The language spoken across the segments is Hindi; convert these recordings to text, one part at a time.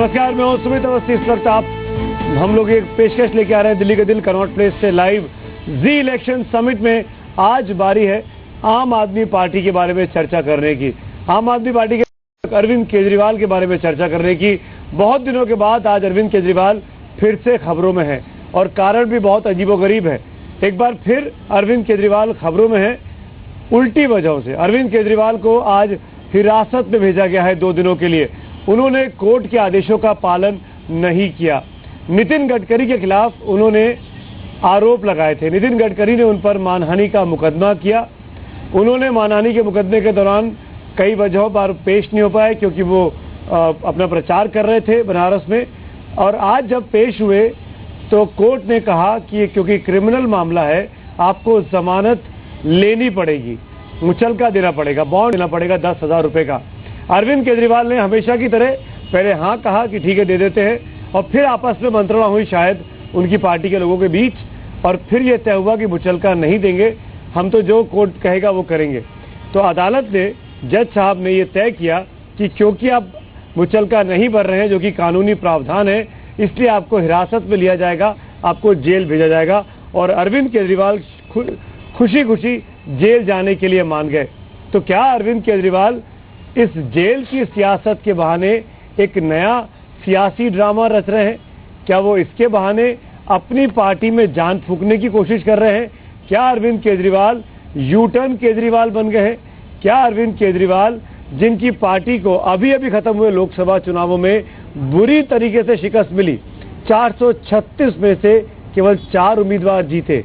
नमस्कार, मैं हूं सुमित अवस्थी। इस वक्त हम लोग एक पेशकश लेके आ रहे हैं दिल्ली के दिल कनॉट प्लेस से लाइव। जी इलेक्शन समिट में आज बारी है आम आदमी पार्टी के बारे में चर्चा करने की। आम आदमी पार्टी के अरविंद केजरीवाल के बारे में चर्चा करने की। बहुत दिनों के बाद आज अरविंद केजरीवाल फिर से खबरों में है और कारण भी बहुत अजीबोगरीब है। एक बार फिर अरविंद केजरीवाल खबरों में है उल्टी वजहों से। अरविंद केजरीवाल को आज हिरासत में भेजा गया है 2 दिनों के लिए। उन्होंने कोर्ट के आदेशों का पालन नहीं किया। नितिन गडकरी के खिलाफ उन्होंने आरोप लगाए थे। नितिन गडकरी ने उन पर मानहानि का मुकदमा किया। उन्होंने मानहानि के मुकदमे के दौरान कई वजहों पर पेश नहीं हो पाए क्योंकि वो अपना प्रचार कर रहे थे बनारस में। और आज जब पेश हुए तो कोर्ट ने कहा कि क्योंकि क्रिमिनल मामला है आपको जमानत लेनी पड़ेगी, मुचलका देना पड़ेगा, बॉन्ड देना पड़ेगा 10,000 रुपए का। अरविंद केजरीवाल ने हमेशा की तरह पहले हाँ कहा कि ठीक है दे देते हैं और फिर आपस में मंत्रणा हुई शायद उनकी पार्टी के लोगों के बीच और फिर यह तय हुआ कि मुचलका नहीं देंगे, हम तो जो कोर्ट कहेगा वो करेंगे। तो अदालत ने, जज साहब ने यह तय किया कि क्योंकि आप मुचलका नहीं भर रहे हैं जो कि कानूनी प्रावधान है, इसलिए आपको हिरासत में लिया जाएगा, आपको जेल भेजा जाएगा। और अरविंद केजरीवाल खुशी खुशी जेल जाने के लिए मान गए। तो क्या अरविंद केजरीवाल इस जेल की सियासत के बहाने एक नया सियासी ड्रामा रच रहे हैं? क्या वो इसके बहाने अपनी पार्टी में जान फूंकने की कोशिश कर रहे हैं? क्या अरविंद केजरीवाल यू टर्न केजरीवाल बन गए हैं? क्या अरविंद केजरीवाल, जिनकी पार्टी को अभी अभी खत्म हुए लोकसभा चुनावों में बुरी तरीके से शिकस्त मिली, 436 में से केवल 4 उम्मीदवार जीते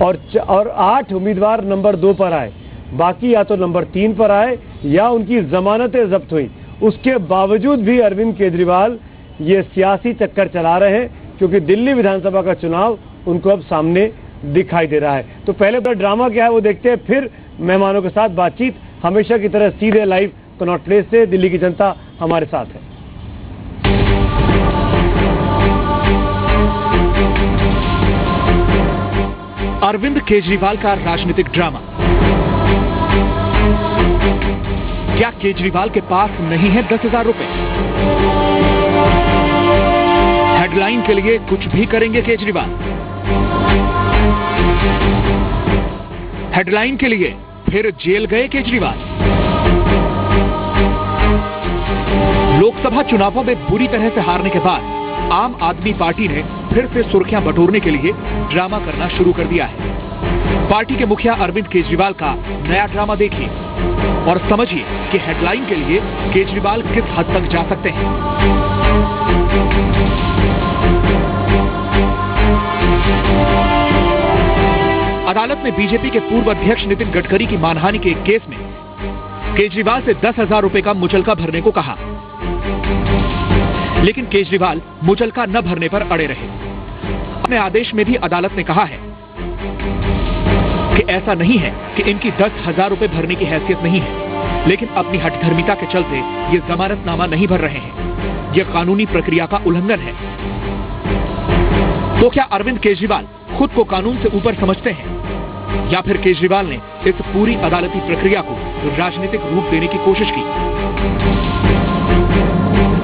और 8 उम्मीदवार नंबर 2 पर आए, बाकी या तो नंबर 3 पर आए या उनकी जमानतें जब्त हुई, उसके बावजूद भी अरविंद केजरीवाल ये सियासी चक्कर चला रहे हैं क्योंकि दिल्ली विधानसभा का चुनाव उनको अब सामने दिखाई दे रहा है। तो पहले बड़ा ड्रामा क्या है वो देखते हैं, फिर मेहमानों के साथ बातचीत। हमेशा की तरह सीधे लाइव कनॉट प्लेस से दिल्ली की जनता हमारे साथ है। अरविंद केजरीवाल का राजनीतिक ड्रामा। क्या केजरीवाल के पास नहीं है 10,000 रुपए? हेडलाइन के लिए कुछ भी करेंगे केजरीवाल। हेडलाइन के लिए फिर जेल गए केजरीवाल। लोकसभा चुनावों में बुरी तरह से हारने के बाद आम आदमी पार्टी ने फिर से सुर्खियां बटोरने के लिए ड्रामा करना शुरू कर दिया है। पार्टी के मुखिया अरविंद केजरीवाल का नया ड्रामा देखिए और समझिए कि हेडलाइन के लिए केजरीवाल किस हद तक जा सकते हैं। अदालत ने बीजेपी के पूर्व अध्यक्ष नितिन गडकरी की मानहानि के एक केस में केजरीवाल से 10,000 रुपए का मुचलका भरने को कहा, लेकिन केजरीवाल मुचलका न भरने पर अड़े रहे। अपने आदेश में भी अदालत ने कहा है कि ऐसा नहीं है कि इनकी 10,000 रुपए भरने की हैसियत नहीं है, लेकिन अपनी हठधर्मिता के चलते ये जमानतनामा नहीं भर रहे हैं। यह कानूनी प्रक्रिया का उल्लंघन है। तो क्या अरविंद केजरीवाल खुद को कानून से ऊपर समझते हैं या फिर केजरीवाल ने इस पूरी अदालती प्रक्रिया को राजनीतिक रूप देने की कोशिश की?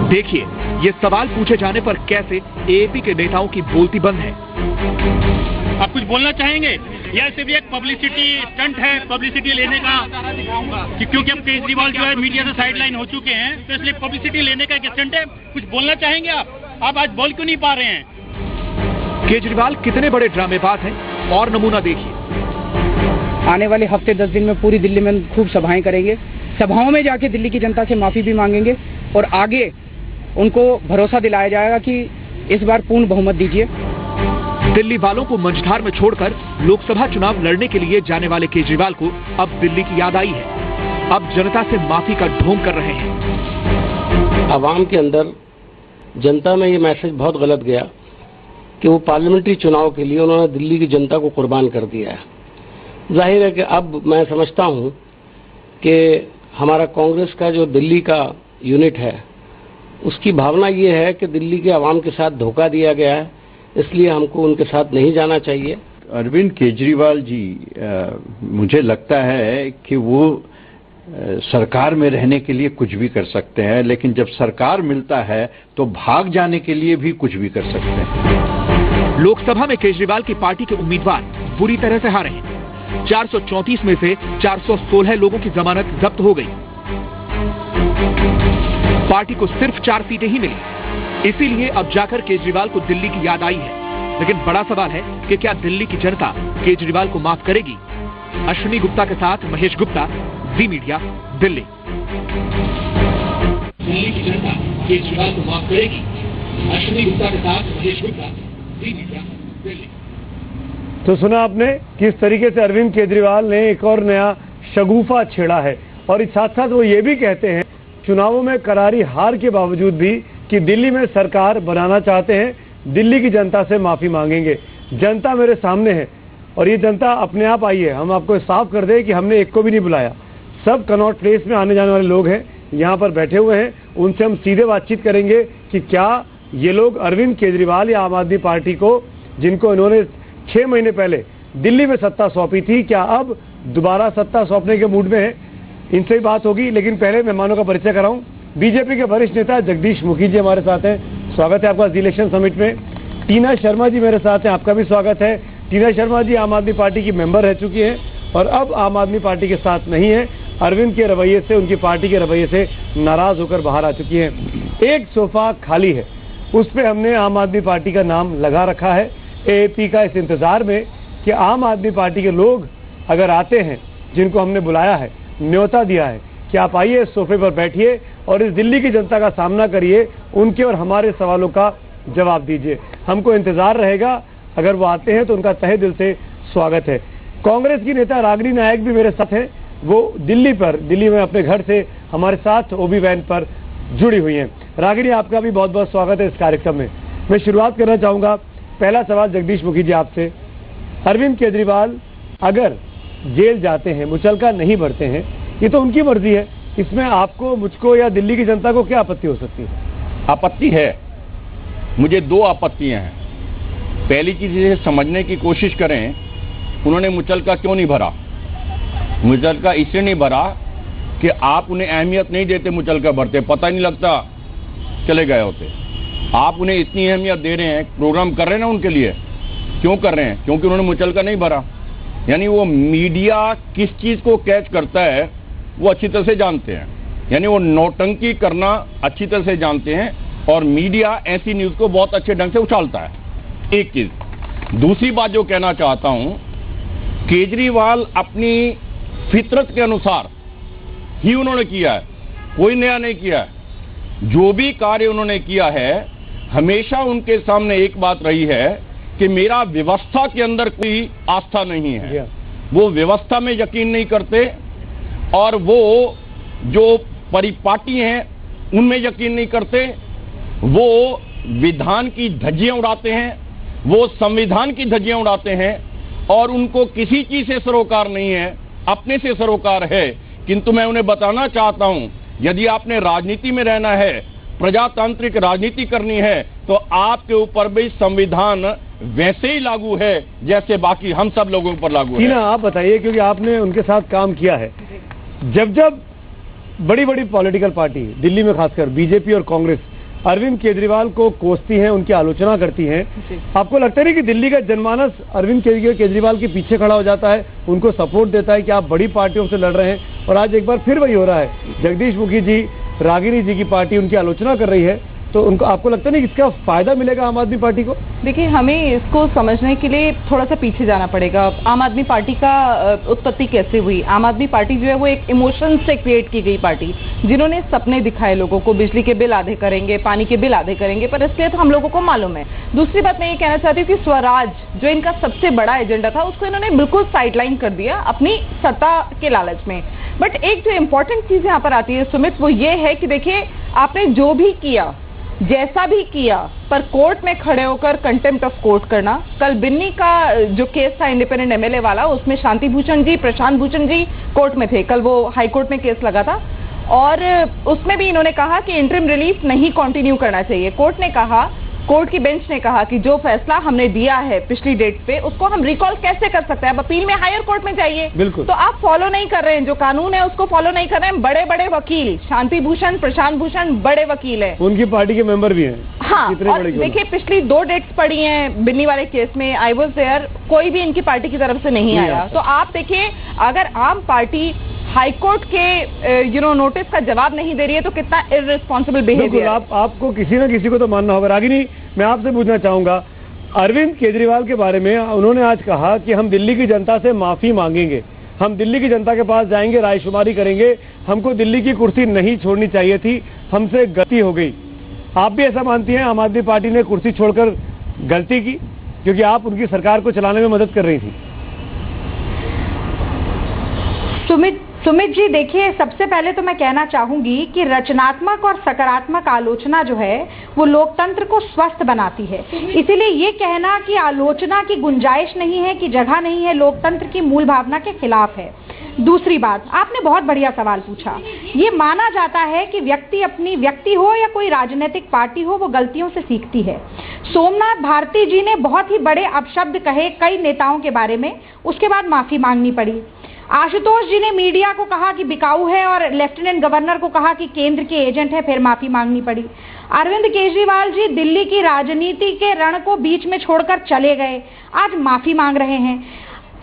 देखिए, ये सवाल पूछे जाने पर कैसे एएपी के नेताओं की बोलती बंद है। आप कुछ बोलना चाहेंगे या सिर्फ एक पब्लिसिटी स्टंट है, पब्लिसिटी लेने का? क्योंकि अब केजरीवाल जो है मीडिया से साइडलाइन हो चुके हैं, तो इसलिए पब्लिसिटी लेने का एक स्टंट है। कुछ बोलना चाहेंगे आप आज बोल क्यों नहीं पा रहे हैं? केजरीवाल कितने बड़े ड्रामेबाज हैं और नमूना देखिए। आने वाले हफ्ते 10 दिन में पूरी दिल्ली में खूब सभाएं करेंगे। सभाओं में जाके दिल्ली की जनता से माफी भी मांगेंगे और आगे उनको भरोसा दिलाया जाएगा कि इस बार पूर्ण बहुमत दीजिए। दिल्ली वालों को मंझधार में छोड़कर लोकसभा चुनाव लड़ने के लिए जाने वाले केजरीवाल को अब दिल्ली की याद आई है। अब जनता से माफी का ढोंग कर रहे हैं। आवाम के अंदर, जनता में ये मैसेज बहुत गलत गया कि वो पार्लियामेंट्री चुनाव के लिए उन्होंने दिल्ली की जनता को कुर्बान कर दिया है। जाहिर है कि अब मैं समझता हूं कि हमारा कांग्रेस का जो दिल्ली का यूनिट है उसकी भावना ये है कि दिल्ली के आवाम के साथ धोखा दिया गया है, इसलिए हमको उनके साथ नहीं जाना चाहिए। अरविंद केजरीवाल जी, मुझे लगता है कि वो सरकार में रहने के लिए कुछ भी कर सकते हैं, लेकिन जब सरकार मिलता है तो भाग जाने के लिए भी कुछ भी कर सकते हैं। लोकसभा में केजरीवाल की पार्टी के उम्मीदवार बुरी तरह से हारे हैं। 434 में से 416 लोगों की जमानत जब्त हो गई। पार्टी को सिर्फ 4 सीटें ही मिली। इसीलिए अब जाकर केजरीवाल को दिल्ली की याद आई है। लेकिन बड़ा सवाल है कि क्या दिल्ली की जनता केजरीवाल को माफ करेगी? अश्विनी गुप्ता के साथ महेश गुप्ता, जी मीडिया, दिल्ली। दिल्ली की जनता केजरीवाल को माफ करेगी? अश्विनी गुप्ता के साथ महेश गुप्ता, जी मीडिया, दिल्ली। तो सुना आपने किस तरीके से अरविंद केजरीवाल ने एक और नया शगुफा छेड़ा है, और इस साथ साथ वो ये भी कहते हैं चुनावों में करारी हार के बावजूद भी कि दिल्ली में सरकार बनाना चाहते हैं, दिल्ली की जनता से माफी मांगेंगे। जनता मेरे सामने है और ये जनता अपने आप आई है। हम आपको साफ कर दें कि हमने एक को भी नहीं बुलाया। सब कनॉट प्लेस में आने जाने वाले लोग हैं, यहाँ पर बैठे हुए हैं। उनसे हम सीधे बातचीत करेंगे कि क्या ये लोग अरविंद केजरीवाल या आम आदमी पार्टी को, जिनको इन्होंने 6 महीने पहले दिल्ली में सत्ता सौंपी थी, क्या अब दोबारा सत्ता सौंपने के मूड में है? इनसे ही बात होगी, लेकिन पहले मेहमानों का परिचय कराऊं। बीजेपी के वरिष्ठ नेता जगदीश मुखी जी हमारे साथ हैं। स्वागत है आपका इलेक्शन समिट में। टीना शर्मा जी मेरे साथ हैं, आपका भी स्वागत है। टीना शर्मा जी आम आदमी पार्टी की मेंबर रह चुकी हैं और अब आम आदमी पार्टी के साथ नहीं है। अरविंद के रवैये से, उनकी पार्टी के रवैये से नाराज होकर बाहर आ चुकी हैं। एक सोफा खाली है, उस पर हमने आम आदमी पार्टी का नाम लगा रखा है एएपी का, इस इंतजार में कि आम आदमी पार्टी के लोग अगर आते हैं, जिनको हमने बुलाया है, न्योता दिया है कि आप आइए, इस सोफे पर बैठिए और इस दिल्ली की जनता का सामना करिए, उनके और हमारे सवालों का जवाब दीजिए। हमको इंतजार रहेगा। अगर वो आते हैं तो उनका तहे दिल से स्वागत है। कांग्रेस की नेता रागिनी नायक भी मेरे साथ हैं। वो दिल्ली में अपने घर से हमारे साथ ओबी वैन पर जुड़ी हुई हैं। रागिनी, आपका भी बहुत बहुत स्वागत है इस कार्यक्रम में। मैं शुरुआत करना चाहूंगा, पहला सवाल जगदीश मुखी जी आपसे। अरविंद केजरीवाल अगर जेल जाते हैं, मुचलका नहीं भरते हैं, ये तो उनकी मर्जी है, इसमें आपको, मुझको या दिल्ली की जनता को क्या आपत्ति हो सकती है? आपत्ति है, मुझे 2 आपत्तियां हैं। पहली चीज ये समझने की कोशिश करें, उन्होंने मुचलका क्यों नहीं भरा। मुचलका इसलिए नहीं भरा कि आप उन्हें अहमियत नहीं देते, मुचलका भरते, पता नहीं लगता चले गए होते। आप उन्हें इतनी अहमियत दे रहे हैं, प्रोग्राम कर रहे हैं ना उनके लिए। क्यों कर रहे हैं? क्योंकि उन्होंने मुचलका नहीं भरा। यानी वो मीडिया किस चीज को कैच करता है वो अच्छी तरह से जानते हैं। यानी वो नौटंकी करना अच्छी तरह से जानते हैं और मीडिया ऐसी न्यूज को बहुत अच्छे ढंग से उछालता है। एक चीज। दूसरी बात जो कहना चाहता हूं, केजरीवाल अपनी फितरत के अनुसार ही उन्होंने किया है, कोई नया नहीं किया है। जो भी कार्य उन्होंने किया है, हमेशा उनके सामने एक बात रही है कि मेरा व्यवस्था के अंदर कोई आस्था नहीं है। वो व्यवस्था में यकीन नहीं करते और वो जो परिपाटी हैं उनमें यकीन नहीं करते। वो विधान की धज्जियां उड़ाते हैं, वो संविधान की धज्जियां उड़ाते हैं और उनको किसी चीज से सरोकार नहीं है, अपने से सरोकार है। किंतु मैं उन्हें बताना चाहता हूं, यदि आपने राजनीति में रहना है, प्रजातांत्रिक राजनीति करनी है, तो आपके ऊपर भी संविधान वैसे ही लागू है जैसे बाकी हम सब लोगों पर लागू है। आप बताइए, क्योंकि आपने उनके साथ काम किया है। जब बड़ी बड़ी पॉलिटिकल पार्टी दिल्ली में, खासकर बीजेपी और कांग्रेस, अरविंद केजरीवाल को कोसती हैं, उनकी आलोचना करती हैं, आपको लगता है कि दिल्ली का जनमानस अरविंद केजरीवाल के पीछे खड़ा हो जाता है, उनको सपोर्ट देता है कि आप बड़ी पार्टियों से लड़ रहे हैं? और आज एक बार फिर वही हो रहा है, जगदीश मुखी जी, रागिनी जी की पार्टी उनकी आलोचना कर रही है, तो उनको, आपको लगता नहीं कि इसका फायदा मिलेगा आम आदमी पार्टी को? देखिए, हमें इसको समझने के लिए थोड़ा सा पीछे जाना पड़ेगा। आम आदमी पार्टी का उत्पत्ति कैसे हुई? आम आदमी पार्टी जो है वो एक इमोशन से क्रिएट की गई पार्टी, जिन्होंने सपने दिखाए लोगों को, बिजली के बिल आधे करेंगे, पानी के बिल आधे करेंगे, पर इसलिए तो हम लोगों को मालूम है। दूसरी बात मैं ये कहना चाहती हूँ कि स्वराज जो इनका सबसे बड़ा एजेंडा था, उसको इन्होंने बिल्कुल साइडलाइन कर दिया अपनी सत्ता के लालच में। बट एक जो इंपॉर्टेंट चीज यहाँ पर आती है सुमित, वो ये है कि देखिए, आपने जो भी किया, जैसा भी किया, पर कोर्ट में खड़े होकर कंटेम्प्ट ऑफ कोर्ट करना। कल बिन्नी का जो केस था इंडिपेंडेंट एमएलए वाला, उसमें शांति भूषण जी, प्रशांत भूषण जी कोर्ट में थे। कल वो हाई कोर्ट में केस लगा था और उसमें भी इन्होंने कहा कि इंटरिम रिलीफ नहीं कंटिन्यू करना चाहिए। कोर्ट ने कहा कोर्ट की बेंच ने कहा कि जो फैसला हमने दिया है पिछली डेट पे उसको हम रिकॉल कैसे कर सकते हैं। अब अपील में हायर कोर्ट में जाइए, बिल्कुल। तो आप फॉलो नहीं कर रहे हैं, जो कानून है उसको फॉलो नहीं कर रहे हैं। बड़े बड़े वकील, शांति भूषण, प्रशांत भूषण, बड़े वकील है, उनकी पार्टी के मेंबर भी हैं। हाँ, और देखिए पिछली 2 डेट्स पड़ी हैं बिन्नी वाले केस में, आई वाज देयर, कोई भी इनकी पार्टी की तरफ से नहीं आया। तो आप देखिए, अगर आम पार्टी हाईकोर्ट के नोटिस का जवाब नहीं दे रही है तो कितना इररिस्पॉन्सिबल बिहेवियर। आपको किसी न किसी को तो मानना होगा। रागिनी, मैं आपसे पूछना चाहूंगा, अरविंद केजरीवाल के बारे में उन्होंने आज कहा कि हम दिल्ली की जनता से माफी मांगेंगे, हम दिल्ली की जनता के पास जाएंगे, रायशुमारी करेंगे, हमको दिल्ली की कुर्सी नहीं छोड़नी चाहिए थी, हमसे गलती हो गई। आप भी ऐसा मानती हैं आम आदमी पार्टी ने कुर्सी छोड़कर गलती की, क्योंकि आप उनकी सरकार को चलाने में मदद कर रही थी? सुमित जी, देखिए, सबसे पहले तो मैं कहना चाहूंगी कि रचनात्मक और सकारात्मक आलोचना जो है वो लोकतंत्र को स्वस्थ बनाती है। इसीलिए ये कहना कि आलोचना की गुंजाइश नहीं है, कि जगह नहीं है, लोकतंत्र की मूल भावना के खिलाफ है। दूसरी बात, आपने बहुत बढ़िया सवाल पूछा। ये माना जाता है कि व्यक्ति हो या कोई राजनीतिक पार्टी हो, वो गलतियों से सीखती है। सोमनाथ भारती जी ने बहुत ही बड़े अपशब्द कहे कई नेताओं के बारे में, उसके बाद माफी मांगनी पड़ी। आशुतोष जी ने मीडिया को कहा कि बिकाऊ है और लेफ्टिनेंट गवर्नर को कहा कि केंद्र के एजेंट है, फिर माफी मांगनी पड़ी। अरविंद केजरीवाल जी दिल्ली की राजनीति के रण को बीच में छोड़कर चले गए, आज माफी मांग रहे हैं।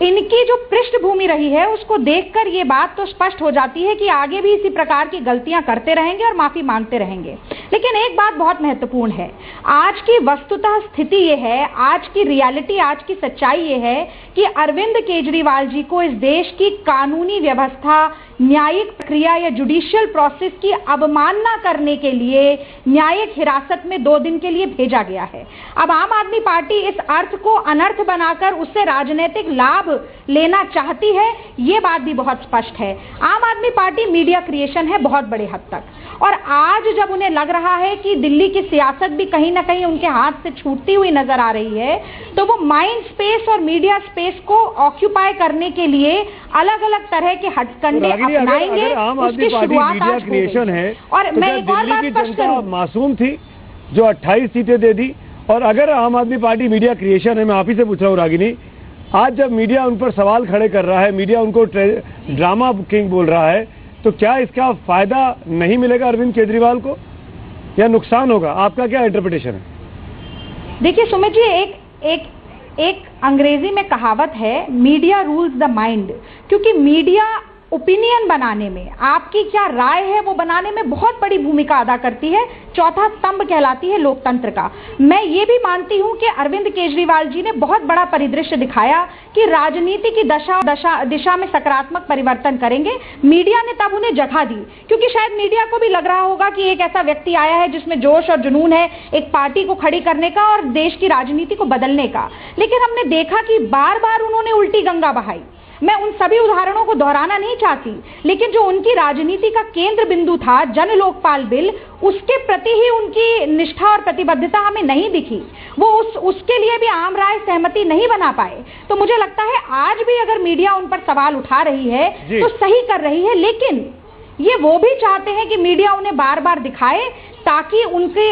इनकी जो पृष्ठभूमि रही है उसको देखकर ये बात तो स्पष्ट हो जाती है कि आगे भी इसी प्रकार की गलतियां करते रहेंगे और माफी मांगते रहेंगे। लेकिन एक बात बहुत महत्वपूर्ण है, आज की वस्तुतः स्थिति ये है, आज की रियलिटी, आज की सच्चाई ये है कि अरविंद केजरीवाल जी को इस देश की कानूनी व्यवस्था, न्यायिक प्रक्रिया या जुडिशियल प्रोसेस की अवमानना करने के लिए न्यायिक हिरासत में 2 दिन के लिए भेजा गया है। अब आम आदमी पार्टी इस अर्थ को अनर्थ बनाकर उससे राजनीतिक लाभ लेना चाहती है, ये बात भी बहुत स्पष्ट है। आम आदमी पार्टी मीडिया क्रिएशन है बहुत बड़े हद तक, और आज जब उन्हें लग रहा है कि दिल्ली की सियासत भी कहीं ना कहीं उनके हाथ से छूटती हुई नजर आ रही है, तो वो माइंड स्पेस और मीडिया स्पेस को ऑक्यूपाई करने के लिए अलग अलग तरह के हथकंडे अपनाएंगे। उसकी शुरुआत आज हो गई है। और मैं एक और बात स्पष्ट करूं, मासूम थी जो 28 सीटें दे दी, और अगर आम आदमी पार्टी मीडिया क्रिएशन है, मैं आप ही से पूछ रहा हूँ रागिनी, आज जब मीडिया उन पर सवाल खड़े कर रहा है, मीडिया उनको ड्रामा किंग बोल रहा है, तो क्या इसका फायदा नहीं मिलेगा अरविंद केजरीवाल को या नुकसान होगा? आपका क्या इंटरप्रिटेशन है? देखिए सुमित जी, एक अंग्रेजी में कहावत है, मीडिया रूल्स द माइंड। क्योंकि मीडिया ओपिनियन बनाने में, आपकी क्या राय है वो बनाने में बहुत बड़ी भूमिका अदा करती है, चौथा स्तंभ कहलाती है लोकतंत्र का। मैं ये भी मानती हूं कि अरविंद केजरीवाल जी ने बहुत बड़ा परिदृश्य दिखाया कि राजनीति की दिशा में सकारात्मक परिवर्तन करेंगे। मीडिया ने तब उन्हें जगह दी, क्योंकि शायद मीडिया को भी लग रहा होगा कि एक ऐसा व्यक्ति आया है जिसमें जोश और जुनून है एक पार्टी को खड़ी करने का और देश की राजनीति को बदलने का। लेकिन हमने देखा कि बार बार उन्होंने उल्टी गंगा बहाई। मैं उन सभी उदाहरणों को दोहराना नहीं चाहती, लेकिन जो उनकी राजनीति का केंद्र बिंदु था, जन लोकपाल बिल, उसके प्रति ही उनकी निष्ठा और प्रतिबद्धता हमें नहीं दिखी। वो उसके लिए भी आम राय सहमति नहीं बना पाए। तो मुझे लगता है आज भी अगर मीडिया उन पर सवाल उठा रही है तो सही कर रही है, लेकिन ये वो भी चाहते हैं कि मीडिया उन्हें बार बार दिखाए ताकि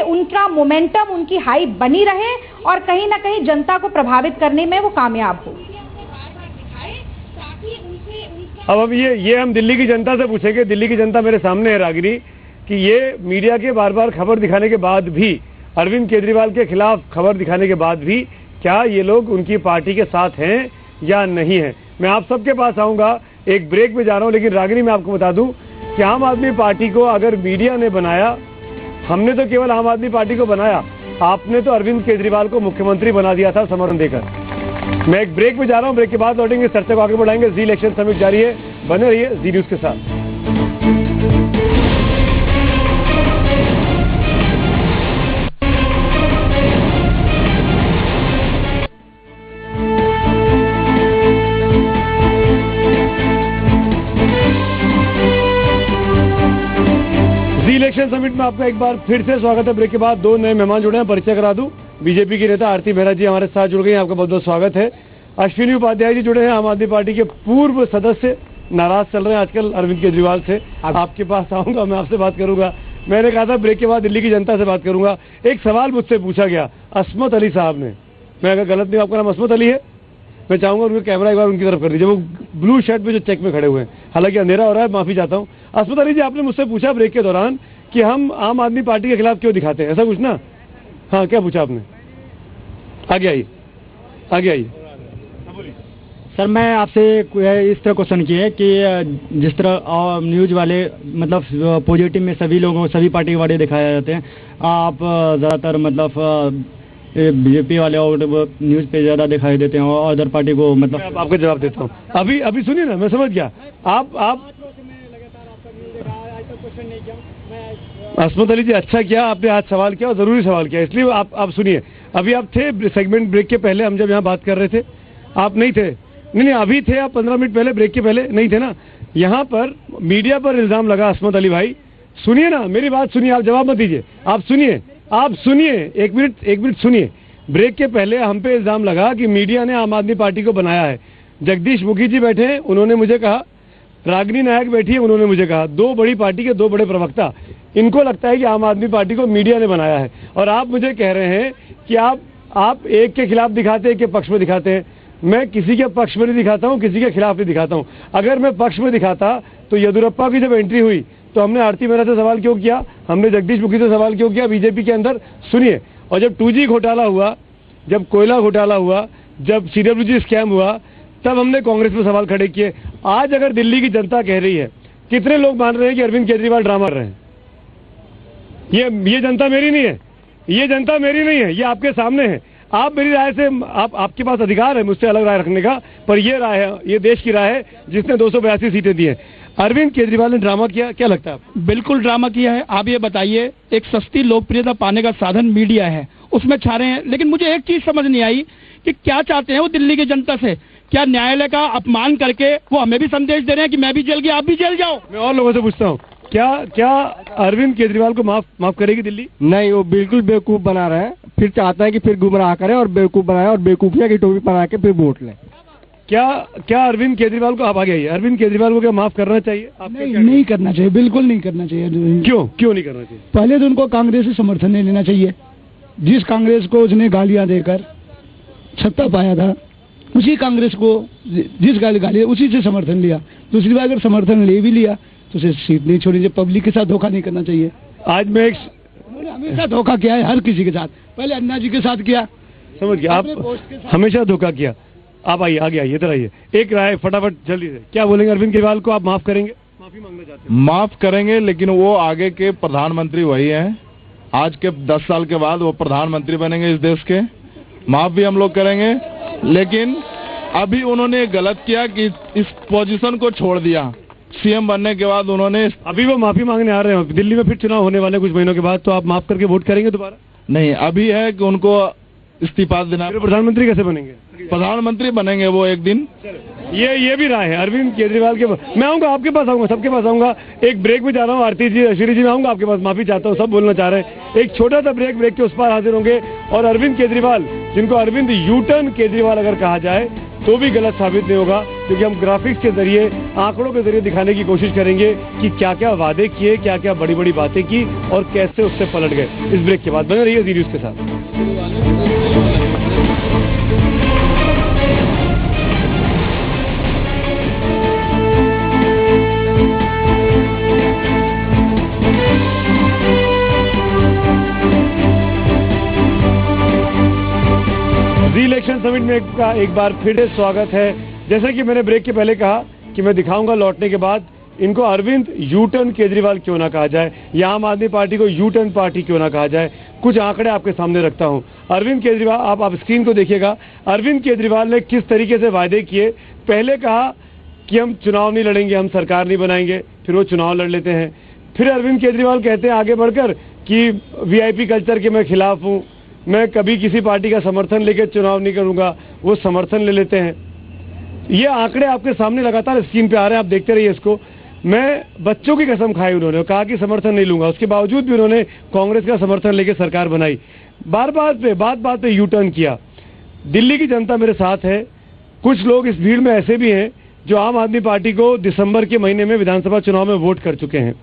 उनका मोमेंटम, उनकी हाइप बनी रहे और कहीं ना कहीं जनता को प्रभावित करने में वो कामयाब हो। अब ये हम दिल्ली की जनता से पूछेंगे। दिल्ली की जनता मेरे सामने है रागिनी, कि ये मीडिया के बार बार खबर दिखाने के बाद भी, अरविंद केजरीवाल के खिलाफ खबर दिखाने के बाद भी, क्या ये लोग उनकी पार्टी के साथ हैं या नहीं है? मैं आप सबके पास आऊंगा, एक ब्रेक में जा रहा हूं, लेकिन रागिनी मैं आपको बता दूं कि आम आदमी पार्टी को अगर मीडिया ने बनाया, हमने तो केवल आम आदमी पार्टी को बनाया, आपने तो अरविंद केजरीवाल को मुख्यमंत्री बना दिया था समर्थन देकर। मैं एक ब्रेक में जा रहा हूं, ब्रेक के बाद लौटेंगे, चर्चा को आगे बढ़ाएंगे। जी इलेक्शन समिट जारी है, बने रहिए जी न्यूज के साथ। जी इलेक्शन समिट में आपका एक बार फिर से स्वागत है। ब्रेक के बाद 2 नए मेहमान जुड़े हैं, परिचय करा दूं। बीजेपी की नेता आरती मेहरा जी हमारे साथ जुड़ गई हैं, आपका बहुत बहुत स्वागत है। अश्विनी उपाध्याय जी जुड़े हैं, आम आदमी पार्टी के पूर्व सदस्य, नाराज चल रहे हैं आजकल अरविंद केजरीवाल से। आपके पास आऊंगा, मैं आपसे बात करूंगा। मैंने कहा था ब्रेक के बाद दिल्ली की जनता से बात करूंगा। एक सवाल मुझसे पूछा गया अस्मत अली साहब ने, मैं अगर गलत नहीं, आपका नाम अस्मत अली है? मैं चाहूंगा उनका कैमरा एक बार उनकी तरफ कर दीजिए, वो ब्लू शर्ट में जो चेक में खड़े हुए हैं। हालांकि अंधेरा हो रहा है, माफी चाहता हूँ। अस्मत अली जी, आपने मुझसे पूछा ब्रेक के दौरान कि हम आम आदमी पार्टी के खिलाफ क्यों दिखाते हैं, ऐसा कुछ ना? हाँ, क्या पूछा आपने? आगे आइए, आगे आइए। सर, मैं आपसे इस तरह क्वेश्चन किया है कि जिस तरह न्यूज वाले मतलब पॉजिटिव में सभी लोगों सभी पार्टी के बारे दिखाए जाते हैं, आप ज़्यादातर मतलब बीजेपी वाले और न्यूज पे ज़्यादा दिखाई देते हैं और अदर पार्टी को मतलब। आपको जवाब देता हूँ, अभी सुनिए ना, मैं समझ गया। आप अस्मत अली जी, अच्छा किया आपने आज सवाल किया और जरूरी सवाल किया, इसलिए आप सुनिए। अभी आप थे सेगमेंट ब्रेक के पहले, हम जब यहाँ बात कर रहे थे आप नहीं थे? नहीं, अभी थे आप, 15 मिनट पहले ब्रेक के पहले नहीं थे ना? यहाँ पर मीडिया पर इल्जाम लगा अस्मत अली भाई, सुनिए ना मेरी बात सुनिए, आप जवाब मत दीजिए, आप सुनिए, एक मिनट सुनिए। ब्रेक के पहले हम पे इल्जाम लगा कि मीडिया ने आम आदमी पार्टी को बनाया है। जगदीश मुखी जी बैठे हैं, उन्होंने मुझे कहा, रागिनी नायक बैठी है, उन्होंने मुझे कहा, दो बड़ी पार्टी के दो बड़े प्रवक्ता, इनको लगता है कि आम आदमी पार्टी को मीडिया ने बनाया है। और आप मुझे कह रहे हैं कि आप एक के खिलाफ दिखाते हैं, एक के पक्ष में दिखाते हैं। मैं किसी के पक्ष में नहीं दिखाता हूं, किसी के खिलाफ नहीं दिखाता हूं। अगर मैं पक्ष में दिखाता तो येदियुरप्पा की जब एंट्री हुई तो हमने आरती मेहरा से सवाल क्यों किया, हमने जगदीश मुखी से सवाल क्यों किया बीजेपी के अंदर? सुनिए। और जब 2G घोटाला हुआ, जब कोयला घोटाला हुआ, जब CWG स्कैम हुआ, तब हमने कांग्रेस में सवाल खड़े किए। आज अगर दिल्ली की जनता कह रही है, कितने लोग मान रहे हैं कि अरविंद केजरीवाल ड्रामा कर रहे हैं? ये जनता मेरी नहीं है, ये जनता मेरी नहीं है, ये आपके सामने है। आप मेरी राय से आपके पास अधिकार है मुझसे अलग राय रखने का, पर ये राय है, ये देश की राय है जिसने 282 सीटें दी हैं। अरविंद केजरीवाल ने ड्रामा किया, क्या लगता है आपको? बिल्कुल ड्रामा किया है। आप ये बताइए, एक सस्ती लोकप्रियता पाने का साधन मीडिया है, उसमें छा रहे हैं। लेकिन मुझे एक चीज समझ नहीं आई कि क्या चाहते हैं वो दिल्ली की जनता से? क्या न्यायालय का अपमान करके वो हमें भी संदेश दे रहे हैं कि मैं भी जेल गया, आप भी जेल जाओ? मैं और लोगों से पूछता हूँ, क्या अरविंद केजरीवाल को माफ करेगी दिल्ली? नहीं, वो बिल्कुल बेवकूफ बना रहे हैं, फिर चाहता है कि फिर गुमराह करें और बेवकूफ बनाए और बेवकूफिया की टोपी पहना के फिर वोट लें। क्या अरविंद केजरीवाल को, आप आगे आइए, अरविंद केजरीवाल को क्या माफ करना चाहिए? नहीं करना चाहिए, बिल्कुल नहीं करना चाहिए। क्यों नहीं करना चाहिए? पहले तो उनको कांग्रेस से समर्थन नहीं लेना चाहिए। जिस कांग्रेस को उसने गालियां देकर सत्ता पाया था, उसी कांग्रेस को जिस गाली उसी से समर्थन लिया। दूसरी बार अगर समर्थन ले भी लिया तो उसे सीट नहीं छोड़नी चाहिए। पब्लिक के साथ धोखा नहीं करना चाहिए। आज मैं उन्होंने हमेशा धोखा किया है, हर किसी के साथ। पहले अन्ना जी के साथ किया, समझ गया, आप हमेशा धोखा किया। आप आइए, आगे आइए, इधर आइए, एक राय फटाफट जल्दी से। क्या बोलेंगे अरविंद केजरीवाल को? आप माफ करेंगे? माफी मांगना चाहते हैं? माफ करेंगे, लेकिन वो आगे के प्रधानमंत्री वही हैं। आज के 10 साल के बाद वो प्रधानमंत्री बनेंगे इस देश के। माफ भी हम लोग करेंगे, लेकिन अभी उन्होंने गलत किया कि इस पोजीशन को छोड़ दिया। सीएम बनने के बाद उन्होंने, अभी वो माफी मांगने आ रहे हैं। दिल्ली में फिर चुनाव होने वाले कुछ महीनों के बाद, तो आप माफ करके वोट करेंगे दोबारा? नहीं, अभी है कि उनको इस्तीफा देना। प्रधानमंत्री कैसे बनेंगे? प्रधानमंत्री बनेंगे वो एक दिन। ये भी राय है अरविंद केजरीवाल के। मैं आऊंगा, आपके पास आऊंगा, सबके पास आऊंगा। एक ब्रेक में जा रहा हूँ, आरती जी, अश्विनी जी, मैं आऊंगा आपके पास। माफी चाहता हूँ, सब बोलना चाह रहे हैं। एक छोटा सा ब्रेक के उस पार हाजिर होंगे। और अरविंद केजरीवाल, जिनको अरविंद यूटर्न केजरीवाल अगर कहा जाए तो भी गलत साबित नहीं होगा, क्योंकि हम ग्राफिक्स के जरिए, आंकड़ों के जरिए दिखाने की कोशिश करेंगे कि क्या क्या वादे किए, क्या क्या बड़ी बड़ी बातें की और कैसे उससे पलट गए। इस ब्रेक के बाद बने रहिए जी न्यूज के साथ। इलेक्शन समिट में एक बार फिर से स्वागत है। जैसा कि मैंने ब्रेक के पहले कहा कि मैं दिखाऊंगा लौटने के बाद इनको अरविंद यूटर्न केजरीवाल क्यों ना कहा जाए, या आम आदमी पार्टी को यूटर्न पार्टी क्यों ना कहा जाए। कुछ आंकड़े आपके सामने रखता हूं। अरविंद केजरीवाल, आप स्क्रीन को देखिएगा। अरविंद केजरीवाल ने किस तरीके से वायदे किए। पहले कहा कि हम चुनाव नहीं लड़ेंगे, हम सरकार नहीं बनाएंगे, फिर वो चुनाव लड़ लेते हैं। फिर अरविंद केजरीवाल कहते हैं आगे बढ़कर कि वीआईपी कल्चर के मैं खिलाफ हूं, मैं कभी किसी पार्टी का समर्थन लेकर चुनाव नहीं करूंगा, वो समर्थन ले लेते हैं। ये आंकड़े आपके सामने लगातार स्क्रीन पे आ रहे हैं, आप देखते रहिए इसको। मैं बच्चों की कसम खाई उन्होंने, कहा कि समर्थन नहीं लूंगा, उसके बावजूद भी उन्होंने कांग्रेस का समर्थन लेकर सरकार बनाई। बात पे यू टर्न किया। दिल्ली की जनता मेरे साथ है। कुछ लोग इस भीड़ में ऐसे भी हैं जो आम आदमी पार्टी को दिसंबर के महीने में विधानसभा चुनाव में वोट कर चुके हैं।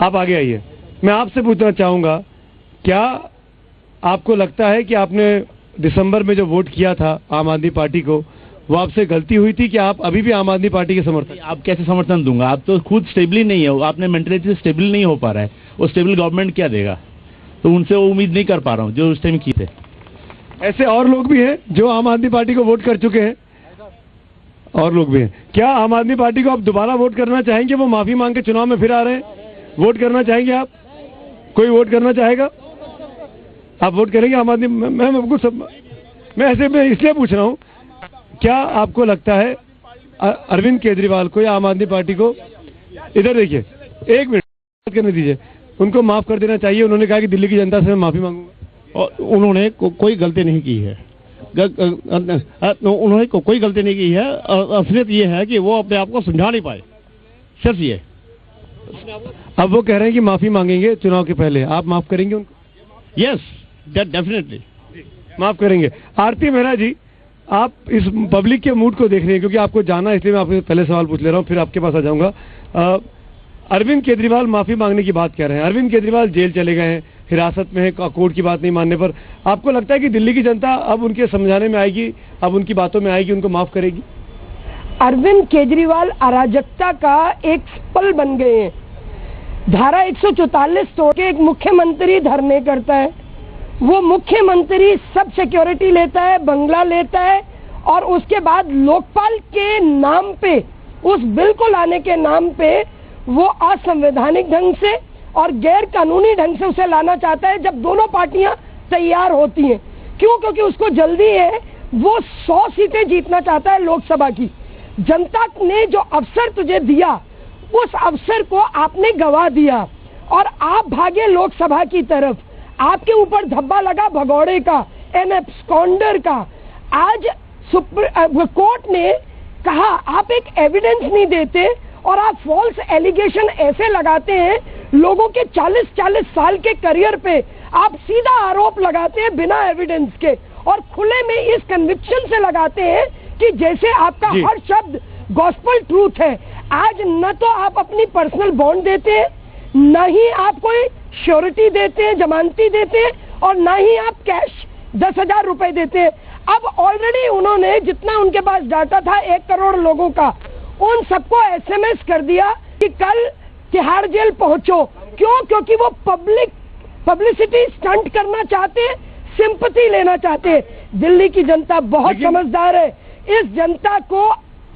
आप आगे आइए। मैं आपसे पूछना चाहूंगा, क्या आपको लगता है कि आपने दिसंबर में जो वोट किया था आम आदमी पार्टी को, वो आपसे गलती हुई थी कि आप अभी भी आम आदमी पार्टी के समर्थन? आप कैसे समर्थन दूंगा? आप तो खुद स्टेबल ही नहीं है, आपने मेंटलिटी से स्टेबल नहीं हो पा रहा है। वो स्टेबल गवर्नमेंट क्या देगा? तो उनसे वो उम्मीद नहीं कर पा रहा हूँ जो उस टाइम की थे। ऐसे और लोग भी हैं जो आम आदमी पार्टी को वोट कर चुके हैं, और लोग भी हैं। क्या आम आदमी पार्टी को आप दोबारा वोट करना चाहेंगे? वो माफी मांग के चुनाव में फिर आ रहे हैं, वोट करना चाहेंगे आप? कोई वोट करना चाहेगा? आप वोट करेंगे आम आदमी? मैं ऐसे में इसलिए पूछ रहा हूँ, क्या आपको लगता है अरविंद केजरीवाल को या आम आदमी पार्टी को, इधर देखिए, एक मिनट करने दीजिए, उनको माफ कर देना चाहिए? उन्होंने कहा कि दिल्ली की जनता से मैं माफी मांगूंगा। और उन्होंने कोई गलती नहीं की है, उन्होंने कोई गलती नहीं की है। असलियत ये है कि वो अपने आप को समझा नहीं पाए, सिर्फ ये। अब वो कह रहे हैं कि माफी मांगेंगे चुनाव के पहले, आप माफ करेंगे उनको? यस, डेफिनेटली माफ करेंगे। आरती मेहरा जी, आप इस पब्लिक के मूड को देख रहे हैं, क्योंकि आपको जाना, इसलिए मैं आपसे पहले सवाल पूछ ले रहा हूं, फिर आपके पास आ जाऊंगा। अरविंद केजरीवाल माफी मांगने की बात कह रहे हैं। अरविंद केजरीवाल जेल चले गए हैं, हिरासत में है कोर्ट की बात नहीं मानने पर। आपको लगता है कि दिल्ली की जनता अब उनके समझाने में आएगी, अब उनकी बातों में आएगी, उनको माफ करेगी? अरविंद केजरीवाल अराजकता का एक पल बन गए हैं। धारा 144 तोड़ के एक मुख्यमंत्री धरने करता है, वो मुख्यमंत्री सब सिक्योरिटी लेता है, बंगला लेता है, और उसके बाद लोकपाल के नाम पे, उस बिल को लाने के नाम पे, वो असंवैधानिक ढंग से और गैर कानूनी ढंग से उसे लाना चाहता है, जब दोनों पार्टियां तैयार होती हैं। क्यों? क्योंकि उसको जल्दी है, वो 100 सीटें जीतना चाहता है लोकसभा की। जनता ने जो अवसर तुझे दिया, उस अवसर को आपने गवा दिया और आप भागे लोकसभा की तरफ। आपके ऊपर धब्बा लगा भगौड़े का, एब्सकॉन्डर का। आज कोर्ट ने कहा आप एक एविडेंस नहीं देते और आप फॉल्स एलिगेशन ऐसे लगाते हैं लोगों के 40-40 साल के करियर पे, आप सीधा आरोप लगाते हैं बिना एविडेंस के, और खुले में इस कन्विक्शन से लगाते हैं कि जैसे आपका हर शब्द गॉस्पेल ट्रूथ है। आज न तो आप अपनी पर्सनल बॉन्ड देते हैं, न ही आप कोई श्योरिटी देते हैं, जमानती देते हैं, और न ही आप कैश 10,000 रुपए देते हैं। अब ऑलरेडी उन्होंने जितना उनके पास डाटा था 1 करोड़ लोगों का, उन सबको SMS कर दिया कि कल तिहाड़ जेल पहुंचो। क्यों? क्योंकि वो पब्लिसिटी स्टंट करना चाहते हैं, सिंपैथी लेना चाहते हैं। दिल्ली की जनता बहुत समझदार है। इस जनता को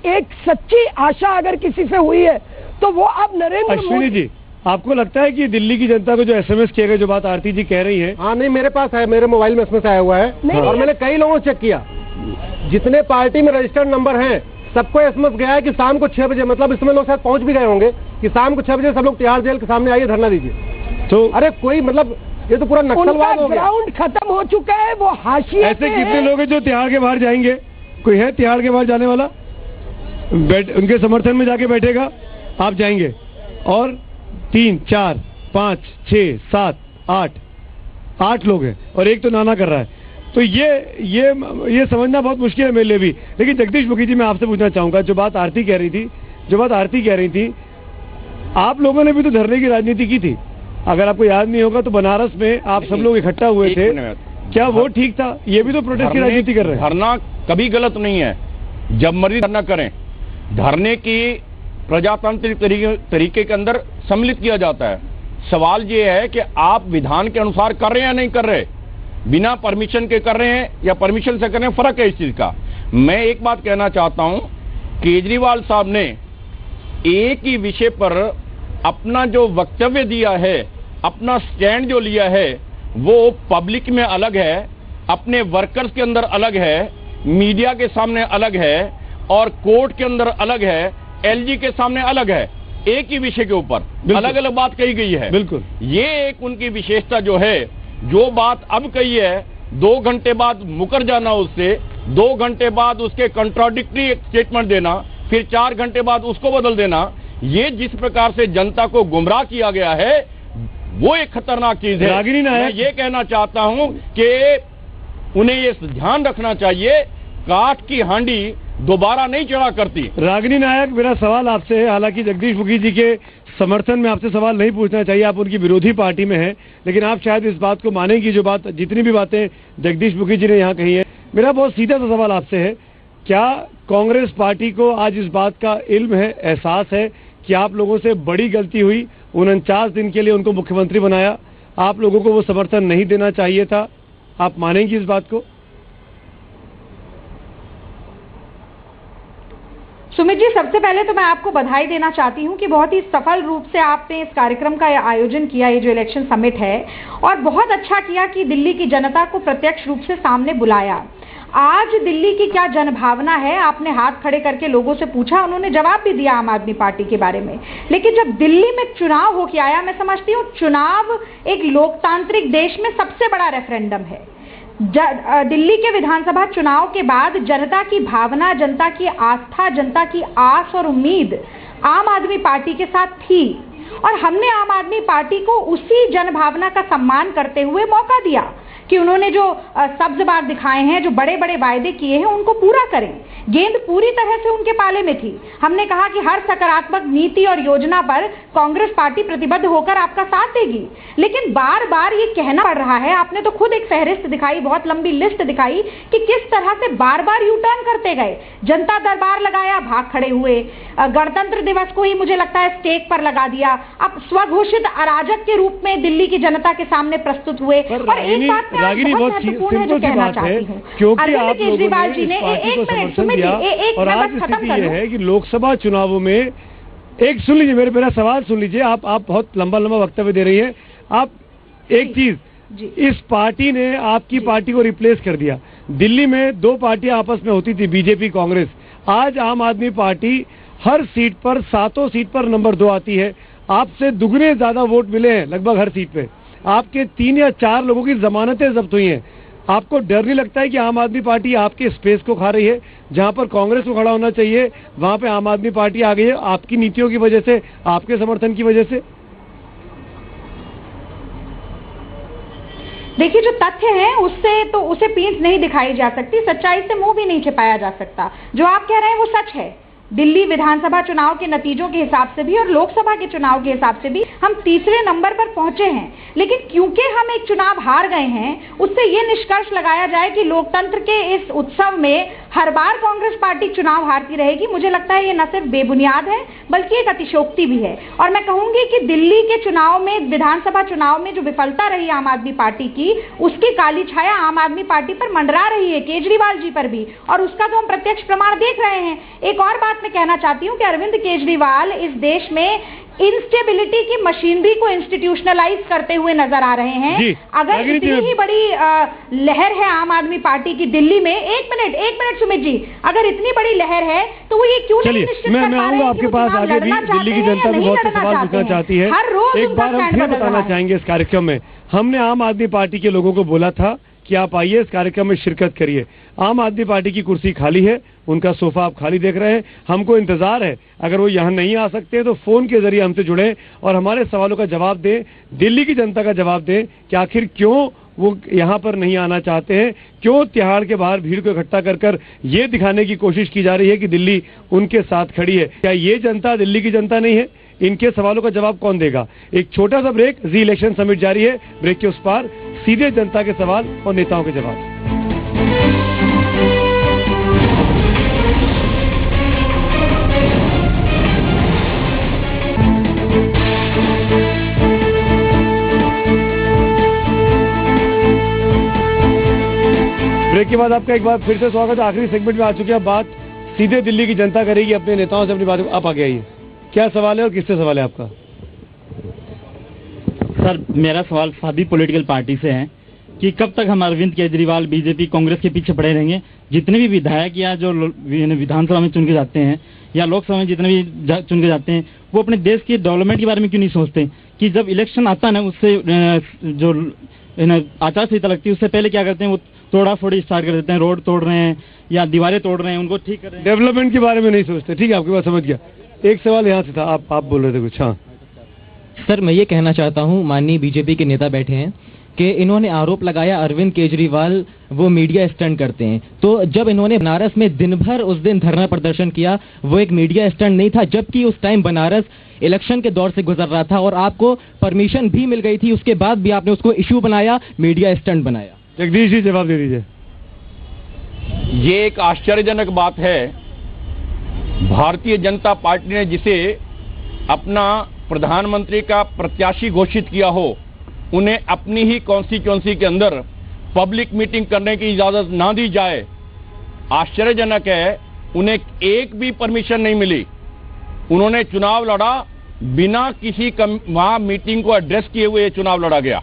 एक सच्ची आशा अगर किसी से हुई है तो वो अब नरेंद्र अश्विनी जी, आपको लगता है कि दिल्ली की जनता को जो SMS किए गए, जो बात आरती जी कह रही है? हाँ, नहीं, मेरे पास है, मेरे मोबाइल में SMS आया हुआ है, और मैंने कई लोगों से चेक किया, जितने पार्टी में रजिस्टर्ड नंबर हैं सबको SMS गया है कि शाम को 6 बजे, मतलब इसमें लोग शायद पहुंच भी गए होंगे, कि शाम को 6 बजे सब लोग तिहाड़ जेल के सामने आइए, धरना दीजिए। तो अरे कोई, मतलब ये तो पूरा नक्सलवाद हो गया। ग्राउंड खत्म हो चुका है, वो हाशिए ऐसे कितने लोग हैं जो तिहाड़ के बाहर जाएंगे? कोई है तिहाड़ के बाहर जाने वाला? उनके समर्थन में जाके बैठेगा? आप जाएंगे? और 3, 4, 5, 6, 7, 8 लोग हैं, और एक तो नाना कर रहा है। तो ये समझना बहुत मुश्किल है मेरे लिए भी। लेकिन जगदीश मुखी जी, मैं आपसे पूछना चाहूंगा, जो बात आरती कह रही थी, आप लोगों ने भी तो धरने की राजनीति की थी। अगर आपको याद नहीं होगा तो बनारस में आप सब लोग इकट्ठा हुए थे, क्या वो ठीक था? ये भी तो प्रोटेस्ट की राजनीति कर रहे हैं। धरना कभी गलत नहीं है, जब मर्जी धरना करें। धरने की प्रजातांत्रिक तरीके के अंदर सम्मिलित किया जाता है। सवाल ये है कि आप विधान के अनुसार कर रहे हैं या नहीं कर रहे, बिना परमिशन के कर रहे हैं या परमिशन से कर रहे हैं, फर्क है इस चीज का। मैं एक बात कहना चाहता हूं, केजरीवाल साहब ने एक ही विषय पर अपना जो वक्तव्य दिया है, अपना स्टैंड जो लिया है, वो पब्लिक में अलग है, अपने वर्कर्स के अंदर अलग है, मीडिया के सामने अलग है, और कोर्ट के अंदर अलग है, LG के सामने अलग है। एक ही विषय के ऊपर अलग अलग बात कही गई है। बिल्कुल, ये एक उनकी विशेषता जो है, जो बात अब कही है 2 घंटे बाद मुकर जाना उससे, 2 घंटे बाद उसके कंट्राडिक्टरी स्टेटमेंट देना, फिर 4 घंटे बाद उसको बदल देना, ये जिस प्रकार से जनता को गुमराह किया गया है, वो एक खतरनाक चीज है। मैं ये कहना चाहता हूं कि उन्हें ये ध्यान रखना चाहिए, काठ की हांडी दोबारा नहीं चढ़ा करती। रागिनी नायक, मेरा सवाल आपसे है, हालांकि जगदीश मुखी जी के समर्थन में आपसे सवाल नहीं पूछना चाहिए, आप उनकी विरोधी पार्टी में हैं, लेकिन आप शायद इस बात को मानेंगी जो बात, जितनी भी बातें जगदीश मुखी जी ने यहाँ कही है। मेरा बहुत सीधा सा सवाल आपसे है, क्या कांग्रेस पार्टी को आज इस बात का इल्म है, एहसास है कि आप लोगों से बड़ी गलती हुई, 49 दिन के लिए उनको मुख्यमंत्री बनाया, आप लोगों को वो समर्थन नहीं देना चाहिए था? आप मानेंगी इस बात को? सुमित जी, सबसे पहले तो मैं आपको बधाई देना चाहती हूं कि बहुत ही सफल रूप से आपने इस कार्यक्रम का आयोजन किया, ये जो इलेक्शन समिट है, और बहुत अच्छा किया कि दिल्ली की जनता को प्रत्यक्ष रूप से सामने बुलाया। आज दिल्ली की क्या जनभावना है, आपने हाथ खड़े करके लोगों से पूछा, उन्होंने जवाब भी दिया आम आदमी पार्टी के बारे में। लेकिन जब दिल्ली में चुनाव होके आया, मैं समझती हूँ चुनाव एक लोकतांत्रिक देश में सबसे बड़ा रेफरेंडम है। दिल्ली के विधानसभा चुनाव के बाद जनता की भावना, जनता की आस्था, जनता की आस और उम्मीद आम आदमी पार्टी के साथ थी, और हमने आम आदमी पार्टी को उसी जनभावना का सम्मान करते हुए मौका दिया कि उन्होंने जो सब्ज बाग दिखाए हैं, जो बड़े बड़े वायदे किए हैं, उनको पूरा करें। गेंद पूरी तरह से उनके पाले में थी। हमने कहा कि हर सकारात्मक नीति और योजना पर कांग्रेस पार्टी प्रतिबद्ध होकर आपका साथ देगी। लेकिन बार बार ये कहना पड़ रहा है, आपने तो खुद एक फहरिस्त दिखाई, बहुत लंबी लिस्ट दिखाई कि किस तरह से बार बार यू टर्न करते गए। जनता दरबार लगाया, भाग खड़े हुए। गणतंत्र दिवस को ही मुझे लगता है स्टेज पर लगा दिया। अब स्वघोषित अराजक के रूप में दिल्ली की जनता के सामने प्रस्तुत हुए। और एक बात रागिनी, बहुत सिंपल सी बात है, क्योंकि आप केजरीवाल जी ने और आज स्थिति ये है कि लोकसभा चुनावों में, एक सुन लीजिए, मेरा सवाल सुन लीजिए, आप बहुत लंबा वक्तव्य दे रही हैं। आप एक चीज, इस पार्टी ने आपकी पार्टी को रिप्लेस कर दिया। दिल्ली में दो पार्टियां आपस में होती थी, बीजेपी कांग्रेस। आज आम आदमी पार्टी हर सीट पर, 7 सीट पर नंबर 2 आती है। आपसे दुगने ज्यादा वोट मिले हैं लगभग हर सीट पे। आपके 3 या 4 लोगों की जमानतें जब्त हुई हैं। आपको डर नहीं लगता है कि आम आदमी पार्टी आपके स्पेस को खा रही है? जहां पर कांग्रेस को खड़ा होना चाहिए, वहां पे आम आदमी पार्टी आ गई है, आपकी नीतियों की वजह से, आपके समर्थन की वजह से। देखिए, जो तथ्य है उससे तो उसे पीठ नहीं दिखाई जा सकती, सच्चाई से मुंह भी नहीं छिपाया जा सकता। जो आप कह रहे हैं वो सच है। दिल्ली विधानसभा चुनाव के नतीजों के हिसाब से भी और लोकसभा के चुनाव के हिसाब से भी हम तीसरे नंबर पर पहुंचे हैं। लेकिन क्योंकि हम एक चुनाव हार गए हैं, उससे ये निष्कर्ष लगाया जाए कि लोकतंत्र के इस उत्सव में हर बार कांग्रेस पार्टी चुनाव हारती रहेगी, मुझे लगता है ये न सिर्फ बेबुनियाद है बल्कि एक अतिशयोक्ति भी है। और मैं कहूंगी कि दिल्ली के चुनाव में, विधानसभा चुनाव में जो विफलता रही आम आदमी पार्टी की, उसकी काली छाया आम आदमी पार्टी पर मंडरा रही है, केजरीवाल जी पर भी, और उसका तो हम प्रत्यक्ष प्रमाण देख रहे हैं। एक और बात मैं कहना चाहती हूं कि अरविंद केजरीवाल इस देश में इंस्टेबिलिटी की मशीनरी को इंस्टीट्यूशनलाइज करते हुए नजर आ रहे हैं। अगर इतनी ही बड़ी लहर है आम आदमी पार्टी की दिल्ली में, एक मिनट सुमित जी, अगर इतनी बड़ी लहर है तो वो ये क्यों नहीं निश्चित कर पा रहे हैं आपके पास आगे भी दिल्ली की जनता भी बहुत से सवाल पूछना चाहती है। एक बार हम फिर बताना चाहेंगे, इस कार्यक्रम में हमने आम आदमी पार्टी के लोगों को बोला था कि आप आइए, इस कार्यक्रम में शिरकत करिए। आम आदमी पार्टी की कुर्सी खाली है, उनका सोफा आप खाली देख रहे हैं। हमको इंतजार है, अगर वो यहाँ नहीं आ सकते तो फोन के जरिए हमसे जुड़े और हमारे सवालों का जवाब दें, दिल्ली की जनता का जवाब दें कि आखिर क्यों वो यहाँ पर नहीं आना चाहते हैं, क्यों तिहाड़ के बाहर भीड़ को इकट्ठा कर ये दिखाने की कोशिश की जा रही है कि दिल्ली उनके साथ खड़ी है। क्या ये जनता दिल्ली की जनता नहीं है? इनके सवालों का जवाब कौन देगा? एक छोटा सा ब्रेक, जी इलेक्शन समिट जारी है। ब्रेक के उस पार सीधे जनता के सवाल और नेताओं के जवाब। ब्रेक के बाद आपका एक बार फिर से स्वागत है। आखिरी सेगमेंट में आ चुके हैं। बात सीधे दिल्ली की जनता करेगी अपने नेताओं से अपनी बात। आप आगे आइए, क्या सवाल है और किससे सवाल है आपका? सर, मेरा सवाल सभी पॉलिटिकल पार्टी से है कि कब तक हम अरविंद केजरीवाल, बीजेपी, कांग्रेस के पीछे पड़े रहेंगे? जितने भी विधायक या जो विधानसभा में चुन के जाते हैं या लोकसभा में जितने भी चुन के जाते हैं, वो अपने देश की डेवलपमेंट के बारे में क्यों नहीं सोचते? कि जब इलेक्शन आता है ना, उससे जो आचार संहिता लगती है उससे पहले क्या करते हैं, वो तोड़ा फोड़ी स्टार्ट कर देते हैं, रोड तोड़ रहे हैं या दीवारें तोड़ रहे हैं, उनको ठीक कर रहे हैं। डेवलपमेंट के बारे में नहीं सोचते। ठीक है, आपकी बात समझ गया। एक सवाल यहाँ से था, आप बोल रहे थे कुछ। हाँ सर, मैं ये कहना चाहता हूँ, माननीय बीजेपी के नेता बैठे हैं कि इन्होंने आरोप लगाया अरविंद केजरीवाल वो मीडिया स्टंट करते हैं। तो जब इन्होंने बनारस में दिन भर उस दिन धरना प्रदर्शन किया, वो एक मीडिया स्टंट नहीं था, जबकि उस टाइम बनारस इलेक्शन के दौर से गुजर रहा था और आपको परमिशन भी मिल गई थी, उसके बाद भी आपने उसको इशू बनाया, मीडिया स्टंट बनाया। जगदीश जी जवाब दे दीजिए। ये एक आश्चर्यजनक बात है, भारतीय जनता पार्टी ने जिसे अपना प्रधानमंत्री का प्रत्याशी घोषित किया हो, उन्हें अपनी ही कॉन्स्टिट्यूएंसी के अंदर पब्लिक मीटिंग करने की इजाजत ना दी जाए। आश्चर्यजनक है, उन्हें एक भी परमिशन नहीं मिली। उन्होंने चुनाव लड़ा बिना किसी वहां मीटिंग को एड्रेस किए हुए चुनाव लड़ा गया।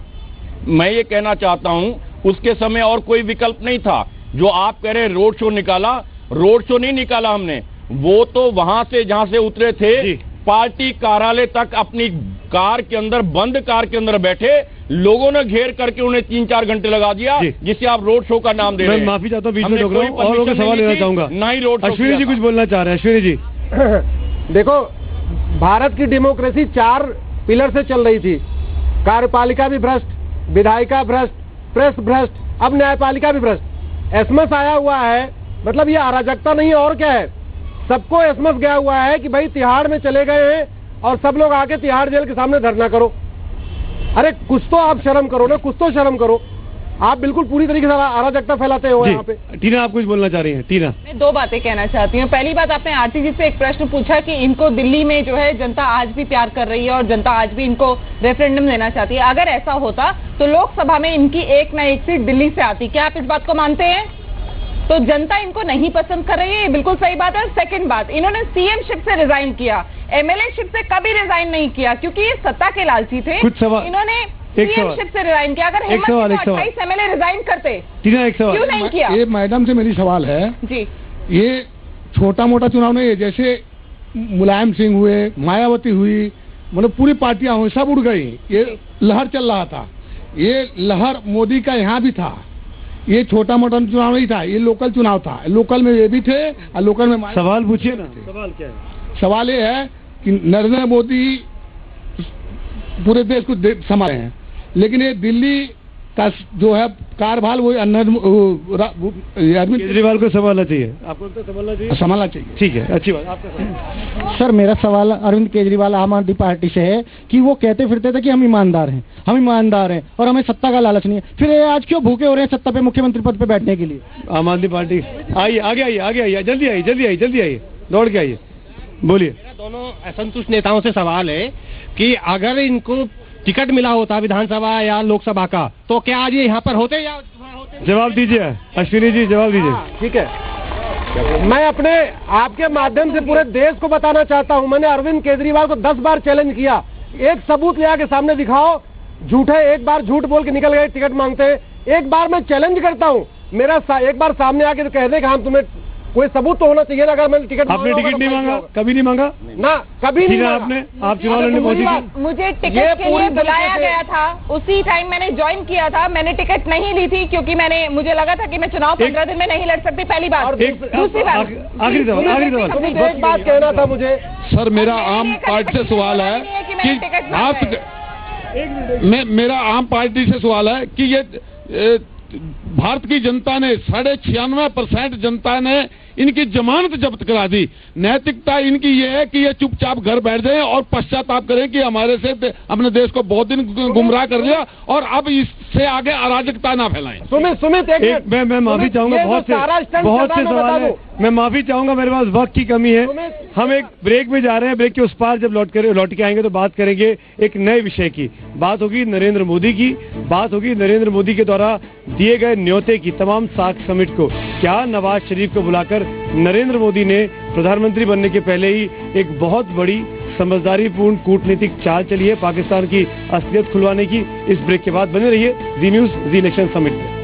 मैं ये कहना चाहता हूं, उसके समय और कोई विकल्प नहीं था। जो आप कह रहे रोड शो निकाला, रोड शो नहीं निकाला हमने, वो तो वहां से जहां से उतरे थे पार्टी कार्यालय तक अपनी कार के अंदर, बंद कार के अंदर बैठे लोगों ने घेर करके उन्हें 3-4 घंटे लगा दिया, जिसे आप रोड शो का नाम दे रहे हैं। मैं माफी चाहता हूँ, बीच में रोक रहा हूं, और लोगों का सवाल लेना चाहूंगा। ना ही रोड शो। अश्विनी जी कुछ बोलना चाह रहे हैं। अश्विनी जी देखो, भारत की डेमोक्रेसी 4 पिलर से चल रही थी। कार्यपालिका भी भ्रष्ट, विधायिका भ्रष्ट, प्रेस भ्रष्ट, अब न्यायपालिका भी भ्रष्ट। एसमस आया हुआ है, मतलब ये अराजकता नहीं है और क्या है। सबको एसमस गया हुआ है कि भाई तिहाड़ में चले गए हैं और सब लोग आके तिहाड़ जेल के सामने धरना करो। अरे कुछ तो आप शर्म करो ना, कुछ तो शर्म करो। आप बिल्कुल पूरी तरीके से अराजकता फैलाते हो यहाँ पे। टीना आप कुछ बोलना चाह रही हैं? टीना, मैं 2 बातें कहना चाहती हूँ। पहली बात, आपने आरती जी से एक प्रश्न पूछा कि इनको दिल्ली में जो है जनता आज भी प्यार कर रही है और जनता आज भी इनको रेफरेंडम देना चाहती है। अगर ऐसा होता तो लोकसभा में इनकी एक न एक सीट दिल्ली से आती। क्या आप इस बात को मानते हैं? तो जनता इनको नहीं पसंद कर रही है, ये बिल्कुल सही बात है। और सेकंड बात, इन्होंने सीएम शिप से रिजाइन किया, एमएलए शिप से कभी रिजाइन नहीं किया, क्योंकि ये सत्ता के लालची थे। इन्होंने सीएम शिप से रिजाइन किया। अगर हिम्मत थी तो 28 एमएलए रिजाइन करते। क्यों नहीं किया? ये मैडम से मेरी सवाल है जी, ये छोटा मोटा चुनाव नहीं है। जैसे मुलायम सिंह हुए, मायावती हुई, मतलब पूरी पार्टियां हुई, सब उड़ गई। ये लहर चल रहा था, ये लहर मोदी का यहाँ भी था। ये छोटा मोटा चुनाव नहीं था, ये लोकल चुनाव था। लोकल में ये भी थे और लोकल में सवाल पूछिए ना। सवाल क्या है? सवाल ये है कि नरेंद्र मोदी पूरे देश को संभाले हैं, लेकिन ये दिल्ली का जो है कार्यभार वो केजरीवाल को संभालना चाहिए। आपको संभालना चाहिए? संभालना चाहिए। ठीक है, अच्छी बात। आपका सर, मेरा सवाल अरविंद केजरीवाल आम आदमी पार्टी से है कि वो कहते फिरते थे कि हम ईमानदार हैं, हम ईमानदार हैं और हमें सत्ता का लालच नहीं है। फिर ये आज क्यों भूखे हो रहे हैं सत्ता पे, मुख्यमंत्री पद पे बैठने के लिए? आम आदमी पार्टी आइए, आगे आइए, आगे आइए, जल्दी आइए, जल्दी आइए, जल्दी आइए, दौड़ के आइए, बोलिए। दोनों असंतुष्ट नेताओं से सवाल है कि अगर इनको टिकट मिला होता विधानसभा या लोकसभा का, तो क्या आज ये यहाँ पर होते या होते? जवाब दीजिए अश्विनी जी, जवाब दीजिए। ठीक है, मैं अपने आपके माध्यम से पूरे देश को बताना चाहता हूं, मैंने अरविंद केजरीवाल को 10 बार चैलेंज किया। एक सबूत ले आके सामने दिखाओ। झूठे एक बार झूठ बोल के निकल गए, टिकट मांगते हैं। एक बार मैं चैलेंज करता हूं, मेरा एक बार सामने आके तो कह दे कि हम तुम्हें कोई सबूत तो होना चाहिए ना। अगर मैंने टिकट आपने टिकट नहीं मांगा, कभी नहीं मांगा ना, कभी नहीं आपने। आप चुनाव लड़ने पहुंची थी। मुझे टिकट के लिए बुलाया गया था, उसी टाइम मैंने ज्वाइन किया था। मैंने टिकट नहीं ली थी क्योंकि मुझे लगा था कि मैं चुनाव 15 दिन में नहीं लड़ सकती। पहली बात। दूसरी बात, आखिरी सवाल, एक बात कहना था मुझे। सर, मेरा आम पार्टी से सवाल है कि मेरा आम पार्टी से सवाल है कि ये भारत की जनता ने 96% जनता ने इनकी जमानत जब्त करा दी। नैतिकता इनकी ये है कि ये चुपचाप घर बैठ जाएं और पश्चाताप करें कि हमारे से अपने देश को बहुत दिन गुमराह कर लिया और अब इससे आगे अराजकता ना फैलाएं। सुमित मैं माफी चाहूंगा, बहुत से सवाल है, मैं माफी चाहूंगा, मेरे पास वक्त की कमी है। हम एक ब्रेक में जा रहे हैं, ब्रेक के उस पार जब लौट के आएंगे तो बात करेंगे एक नए विषय की। बात होगी नरेंद्र मोदी की, बात होगी नरेंद्र मोदी के द्वारा दिए गए न्योते की तमाम साख समिट को। क्या नवाज शरीफ को बुलाकर नरेंद्र मोदी ने प्रधानमंत्री बनने के पहले ही एक बहुत बड़ी समझदारीपूर्ण कूटनीतिक चाल चली है पाकिस्तान की असलियत खुलवाने की? इस ब्रेक के बाद बने रहिए जी न्यूज़ जी इलेक्शन समिट में।